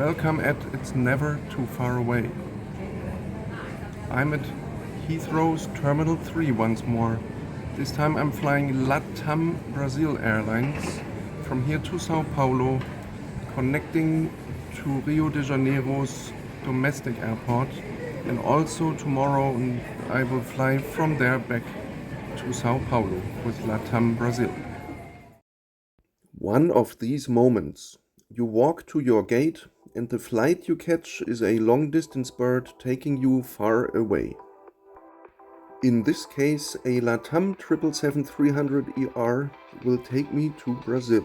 Welcome at It's Never Too Far Away. I'm at Heathrow's Terminal 3 once more. This time I'm flying LATAM Brasil Airlines from here to Sao Paulo, connecting to Rio de Janeiro's domestic airport, and also tomorrow I will fly from there back to Sao Paulo with LATAM Brasil. One of these moments. You walk to your gate and the flight you catch is a long-distance bird taking you far away. In this case, a LATAM 777-300ER will take me to Brazil.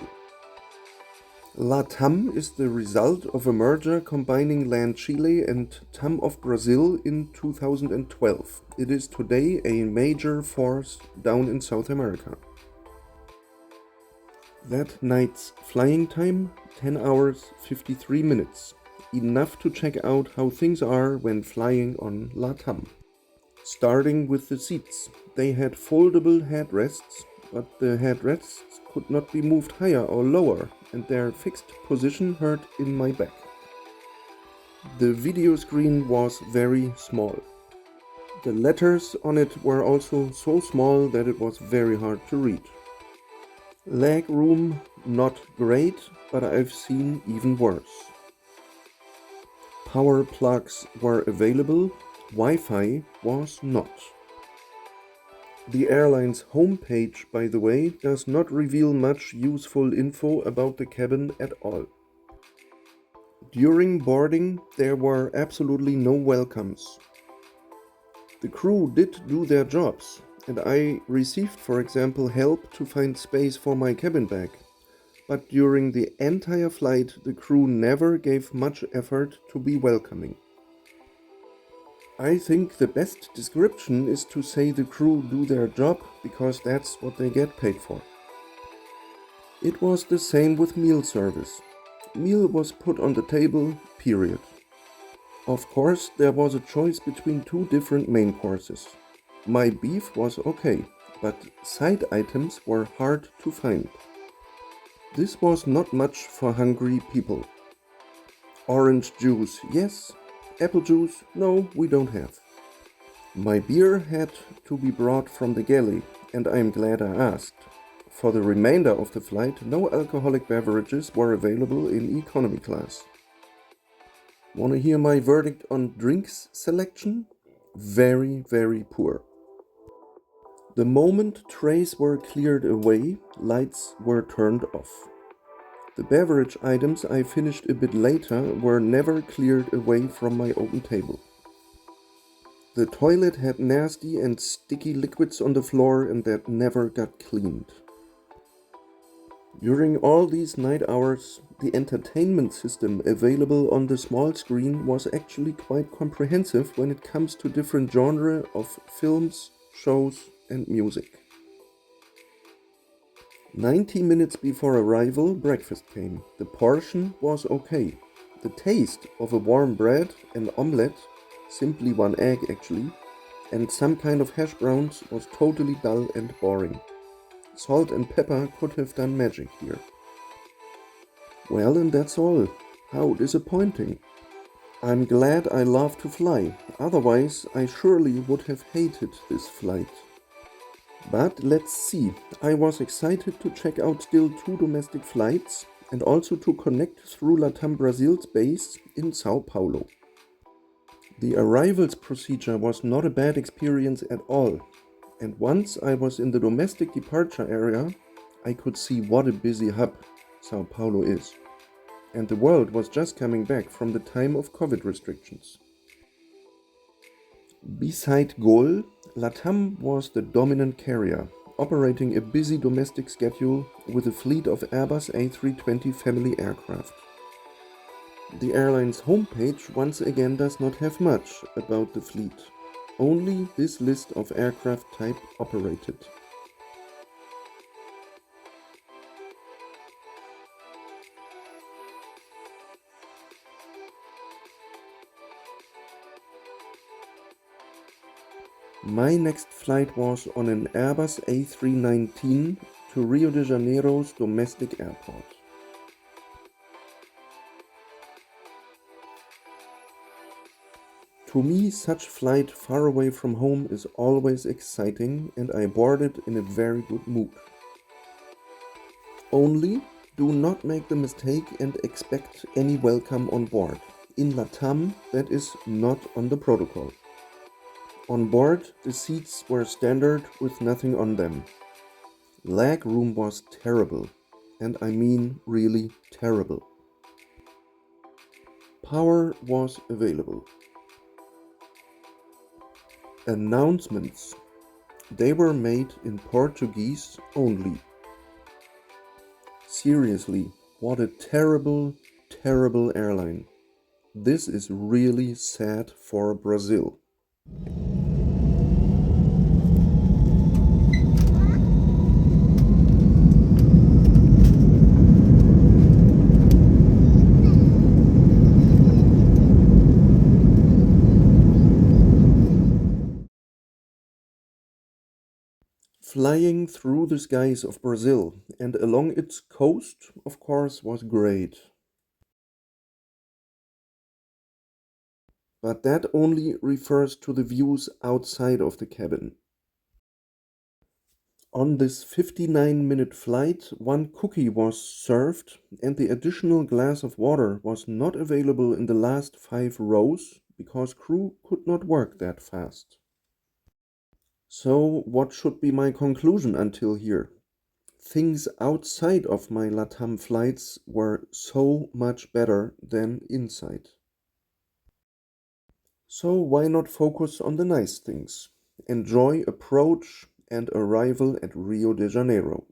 LATAM is the result of a merger combining LAN Chile and TAM of Brazil in 2012. It is today a major force down in South America. That night's flying time, 10 hours 53 minutes. Enough to check out how things are when flying on LATAM. Starting with the seats. They had foldable headrests, but the headrests could not be moved higher or lower, and their fixed position hurt in my back. The video screen was very small. The letters on it were also so small that it was very hard to read. Leg room, not great, but I've seen even worse. Power plugs were available, Wi-Fi was not. The airline's homepage, by the way, does not reveal much useful info about the cabin at all. During boarding, there were absolutely no welcomes. The crew did do their jobs, and I received, for example, help to find space for my cabin bag. But during the entire flight, the crew never gave much effort to be welcoming. I think the best description is to say the crew do their job because that's what they get paid for. It was the same with meal service. Meal was put on the table, period. Of course, there was a choice between two different main courses. My beef was okay, but side items were hard to find. This was not much for hungry people. Orange juice, yes. Apple juice, no, we don't have. My beer had to be brought from the galley, and I am glad I asked. For the remainder of the flight, no alcoholic beverages were available in economy class. Want to hear my verdict on drinks selection? Very, very poor. The moment trays were cleared away, lights were turned off. The beverage items I finished a bit later were never cleared away from my open table. The toilet had nasty and sticky liquids on the floor and that never got cleaned. During all these night hours, the entertainment system available on the small screen was actually quite comprehensive when it comes to different genres of films, shows, and music. 90 minutes before arrival, breakfast came. The portion was okay. The taste of a warm bread, an omelette, simply one egg actually, and some kind of hash browns was totally dull and boring. Salt and pepper could have done magic here. Well, and that's all. How disappointing. I'm glad I love to fly, otherwise I surely would have hated this flight. But let's see, I was excited to check out still 2 domestic flights and also to connect through LATAM Brasil's base in Sao Paulo. The arrivals procedure was not a bad experience at all, and once I was in the domestic departure area, I could see what a busy hub Sao Paulo is. And the world was just coming back from the time of COVID restrictions. Beside Gol, LATAM was the dominant carrier, operating a busy domestic schedule with a fleet of Airbus A320 family aircraft. The airline's homepage once again does not have much about the fleet, only this list of aircraft type operated. My next flight was on an Airbus A319 to Rio de Janeiro's domestic airport. To me, such flight far away from home is always exciting, and I boarded in a very good mood. Only, do not make the mistake and expect any welcome on board. In LATAM, that is not on the protocol. On board, the seats were standard with nothing on them. Leg room was terrible, and I mean really terrible. Power was available. Announcements. They were made in Portuguese only. Seriously, what a terrible, terrible airline. This is really sad for Brazil. Flying through the skies of Brazil and along its coast, of course, was great. But that only refers to the views outside of the cabin. On this 59-minute flight, one cookie was served, and the additional glass of water was not available in the last 5 rows because crew could not work that fast. So, what should be my conclusion until here? Things outside of my LATAM flights were so much better than inside. So why not focus on the nice things? Enjoy approach and arrival at Rio de Janeiro.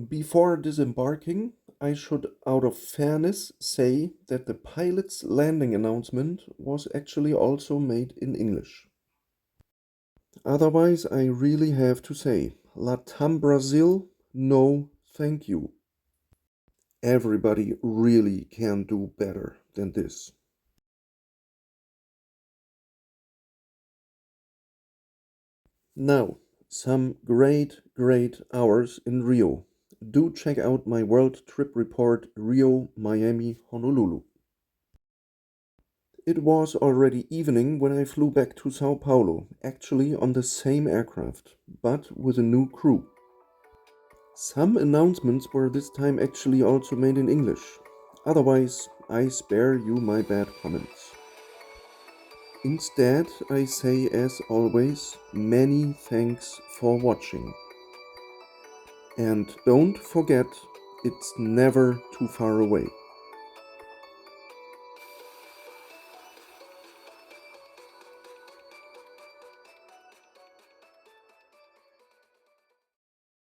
Before disembarking, I should, out of fairness, say that the pilot's landing announcement was actually also made in English. Otherwise, I really have to say, LATAM Brasil, no thank you. Everybody really can do better than this. Now, some great hours in Rio. Do check out my world trip report Rio, Miami, Honolulu. It was already evening when I flew back to Sao Paulo, actually on the same aircraft, but with a new crew. Some announcements were this time actually also made in English. Otherwise, I spare you my bad comments. Instead, I say as always, many thanks for watching. And don't forget, it's never too far away.